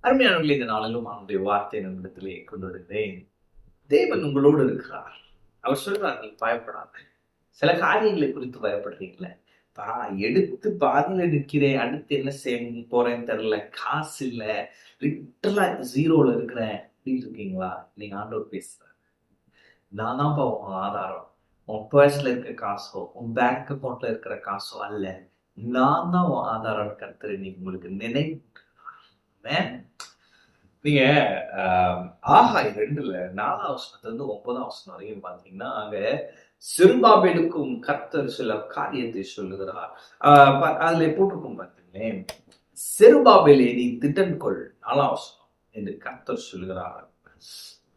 அருமையானவர்களே, இந்த நாளிலும் அவனுடைய வார்த்தை நம்மிடத்திலே கொண்டு வருகிறேன். தேவன் உங்களோடு இருக்கிறார். அவர் சொல்றார், நீ பயப்படாத. சில காரியங்களை குறித்து பயப்படுறீங்களே, எடுத்து பாதியில நிற்கிறேன், அடுத்து என்ன செய்ய போறேன்னு தெரியல, காசு இல்ல, லிட்டரலா ஜீரோல இருக்கிறேன் அப்படின்னு இருக்கீங்களா? நீங்க ஆண்டவர் பேசுறார். நான் தான்ப்பா உன் ஆதாரம். உன் பர்ஸ்ல இருக்க காசோ, உன் பேங்க் அக்கௌண்ட்ல இருக்கிற காசோ அல்ல, நான் தான் உன் ஆதாரம். கர்த்தர் நீங்க உங்களுக்கு நினைவு நீங்க ஆகாய் 2ல 4ஆம் வசனத்துல இருந்து 9ஆம் வசனம் வரையும் பாத்தீங்கன்னா, அங்க செருபாபேலுக்கும் கர்த்தர் சில காரியத்தை சொல்லுகிறார். அதுல போட்டிருக்கும் பாத்தீங்களேன், செருபாபேலே நீ திட்டம் கொள், 4ஆம் வசனம் என்று கர்த்தர் சொல்லுகிறார்.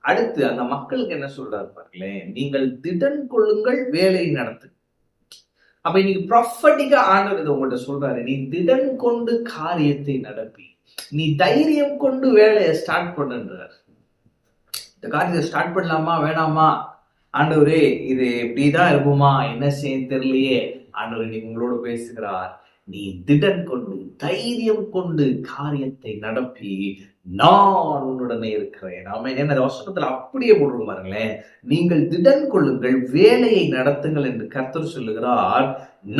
அடுத்து அந்த மக்களுக்கு என்ன சொல்றாரு பாருங்களேன், நீங்கள் திடன் கொள்ளுங்கள், வேலையை நடத்து. அப்ப இன்னைக்கு ப்ராஃபட்டிக்கா ஆண்டவர் இதை உங்கள்கிட்ட சொல்றாரு, நீ திடன் கொண்டு காரியத்தை நடப்பி, நீ தைரியம் கொண்டு வேலையை ஸ்டார்ட் பண்ணுன்றார். இந்த காரியத்தை ஸ்டார்ட் பண்ணலாமா வேணாமா, ஆண்டவரே இது இப்படிதான் இருக்குமா, என்ன செய்ய தெரியலையே, ஆண்டவர் இன்னைக்கு உங்களோட பேசுகிறார். நீ திடன் கொண்டு தைரியம் கொண்டு காரியத்தை நடப்பி, நான் உன்னுடனே இருக்கிறேன். நாம என்ன வசனத்துல அப்படியே போடுறோம் பாருங்களேன், நீங்கள் திடன் கொள்ளுங்கள், வேலையை நடத்துங்கள் என்று கர்த்தர் சொல்லுகிறார்.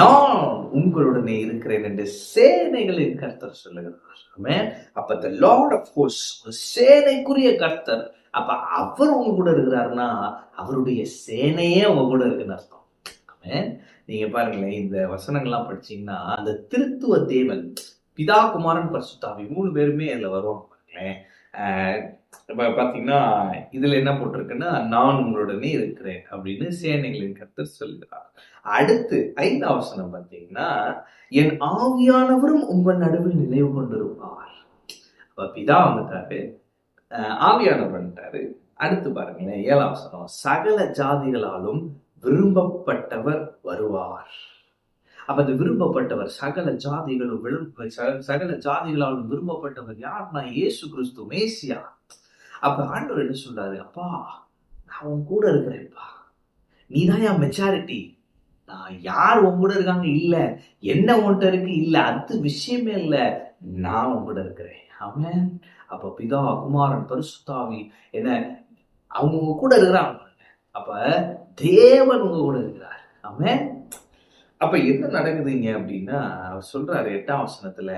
நான் உங்களுடனே இருக்கிறேன் என்று சேனைகளின் கர்த்தர் சொல்லுகிறார். அப்ப the Lord of hosts, சேனைக்குரிய கர்த்தர். அப்ப அவர் உங்க கூட இருக்கிறாருன்னா அவருடைய சேனையே உங்க கூட இருக்குன்னு அர்த்தம். நீங்க பாருங்களேன், இந்த வசனங்கள்லாம் படிச்சீங்கன்னா அந்த திருத்துவ தேவன், பிதா குமாரன் பரிசுத்தாவி 3 பேருமே அதுல வருவாங்க பாருங்களேன். பாத்தீங்கன்னா இதுல என்ன போட்டிருக்குன்னா, நான் உங்களுடனே இருக்கிறேன் அப்படின்னு சேனைகளின் கர்த்தர் சொல்லுகிறார். அடுத்து 5ஆம் வசனம் பாத்தீங்கன்னா, என் ஆவியானவரும் உங்கள் நடுவில் நினைவு கொண்டிருப்பார். அப்ப பிதா வந்துட்டாரு, ஆவியானவர் வந்துட்டாரு. அடுத்து பாருங்களேன் 7ஆம் வசனம், சகல ஜாதிகளாலும் விரும்பப்பட்டவர் வருவார். அப்ப அந்த விரும்பப்பட்டவர், சகல ஜாதிகளாலும் விரும்பப்பட்டவர் யாருன்னா இயேசு கிறிஸ்து, மேசியா. அப்ப ஆண்டவர் என்ன சொல்றாரு, அப்பா நான் உன் கூட இருக்கிறேன்ப்பா, நீதான் என் மெச்சாரிட்டி. நான் யார் உன் கூட இருக்காங்க இல்ல, என்ன உன்கிட்ட இருக்கு இல்ல, அது விஷயமே இல்ல, நான் உன் கூட இருக்கிறேன். ஆமென். அப்ப பிதா குமாரன் பரிசுத்தாவி என்ன அவங்க உங்க கூட இருக்கிறாங்க. அப்ப தேவன் உங்க கூட இருக்கிறார். ஆமென். அப்ப என்ன நடக்குதுங்க அப்படின்னா, அவர் சொல்றாரு 8ஆம் வசனத்துல,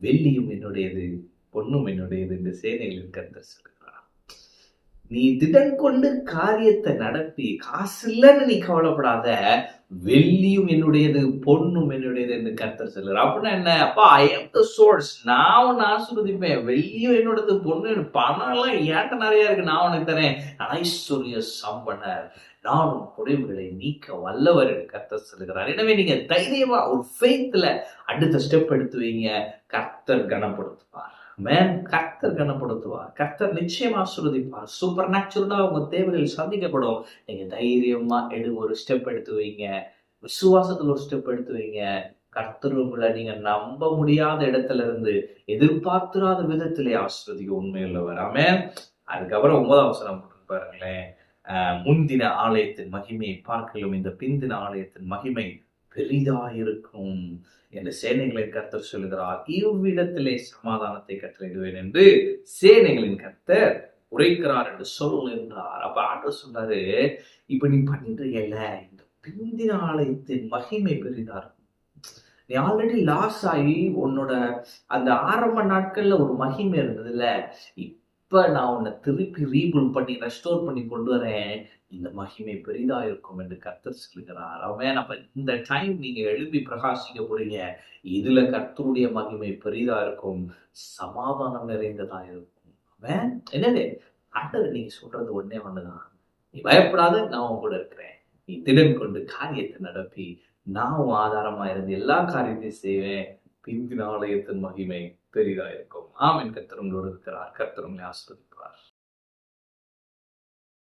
வெள்ளியும் என்னுடையது, பொன்னும் என்னுடையது என்று சேனைகளின் கர்த்தர் சொல்கிறார். நீ திடன் கொண்டு காரியத்தை நடத்தி, காசு இல்லைன்னு நீ கவலைப்படாத, வெள்ளியும் என்னுடையது, பொன்னும் என்னுடையது என்று கர்த்தர் சொல்றார். அப்படின்னா என்ன, அப்பா ஐ ஆம் தி சோர்ஸ், நான் உன்னை ஆசீர்வதிப்பேன், வெள்ளியும் என்னோடது, பொண்ணு பணம் எல்லாம் ஏன்ட்ட நிறைய இருக்கு, நான் உனக்கு தரேன், ஐஸ்வர்ய சம்பனர், நானும் குறைவுகளை நீக்க வல்லவர் என்று கர்த்தர் சொல்லுகிறார். எனவே நீங்க தைரியமா ஒரு ஃபெய்த்ல அடுத்த ஸ்டெப் எடுத்து வைங்க, கர்த்தர் கனப்படுத்துவார். கர்த்தர் கனப்படுத்துவார், கர்த்தர் நிச்சயமா ஆசீர்வதிப்பார். சூப்பர் நேச்சுரலா உங்க தேவைகள் சந்திக்கப்படும். நீங்க தைரியமா ஒரு ஸ்டெப் எடுத்து வைங்க, விசுவாசத்துல ஒரு ஸ்டெப் எடுத்து வைங்க. கர்த்தர் உங்களை நீங்க நம்ப முடியாத இடத்துல இருந்து எதிர்பார்த்திராத விதத்திலே ஆசீர்வதிக்க உண்மையுள்ளவர். ஆமென். அதுக்கப்புறம் 9ஆம் வசனம் பாருங்களேன், முந்தின ஆலயத்தின் மகிமையை பார்க்கலும் இந்த பிந்தின ஆலயத்தின் மகிமை பெரிதாயிருக்கும் என்று சேனைகளின் கர்த்தர் சொல்லுகிறார். இவ்விடத்திலே சமாதானத்தை கட்டளையிடுவேன் என்று சேனைகளின் கர்த்தர் உரைக்கிறார் என்று சொல்லுகின்றார். அப்ப ஆண்டவர் சொல்றாரு, இப்ப நீ பண்றீங்கல்ல, இந்த பிந்தின ஆலயத்தின் மகிமை பெரிதா இருக்கும். நீ ஆல்ரெடி லாஸ் ஆகி உன்னோட அந்த ஆரம்ப நாட்கள்ல ஒரு மகிமை இருந்ததுல, இப்ப நான் உன்னை திருப்பி ரீபில்ட் பண்ணி ரெஸ்டோர் பண்ணி கொண்டு வரேன், இந்த மகிமை பெரிதா இருக்கும் என்று கர்த்தர் சொல்லுகிறார். அவன் அப்ப இந்த டைம் நீங்க எழுப்பி பிரகாசிக்க போறீங்க, இதுல கர்த்தருடைய மகிமை பெரிதா இருக்கும், சமாதானம் நிறைந்ததா இருக்கும். அவன் என்னது ஆண்டவர் நீங்க சொல்றது ஒன்னே ஒண்ணுதான், நீ பயப்படாத, நான் உன் கூட இருக்கிறேன், நீ திடன் கொண்டு காரியத்தை நடப்பி, நான் உன் ஆதாரமா இருந்து எல்லா காரியத்தையும் செய்வேன், பிந்தின ஆலயத்தின் மகிமை பெரிதா இருக்கும். ஆமென். கர்த்தர் உங்களோடு இருக்கிறார். கர்த்தர் உங்களை ஆசீர்வதிப்பார்.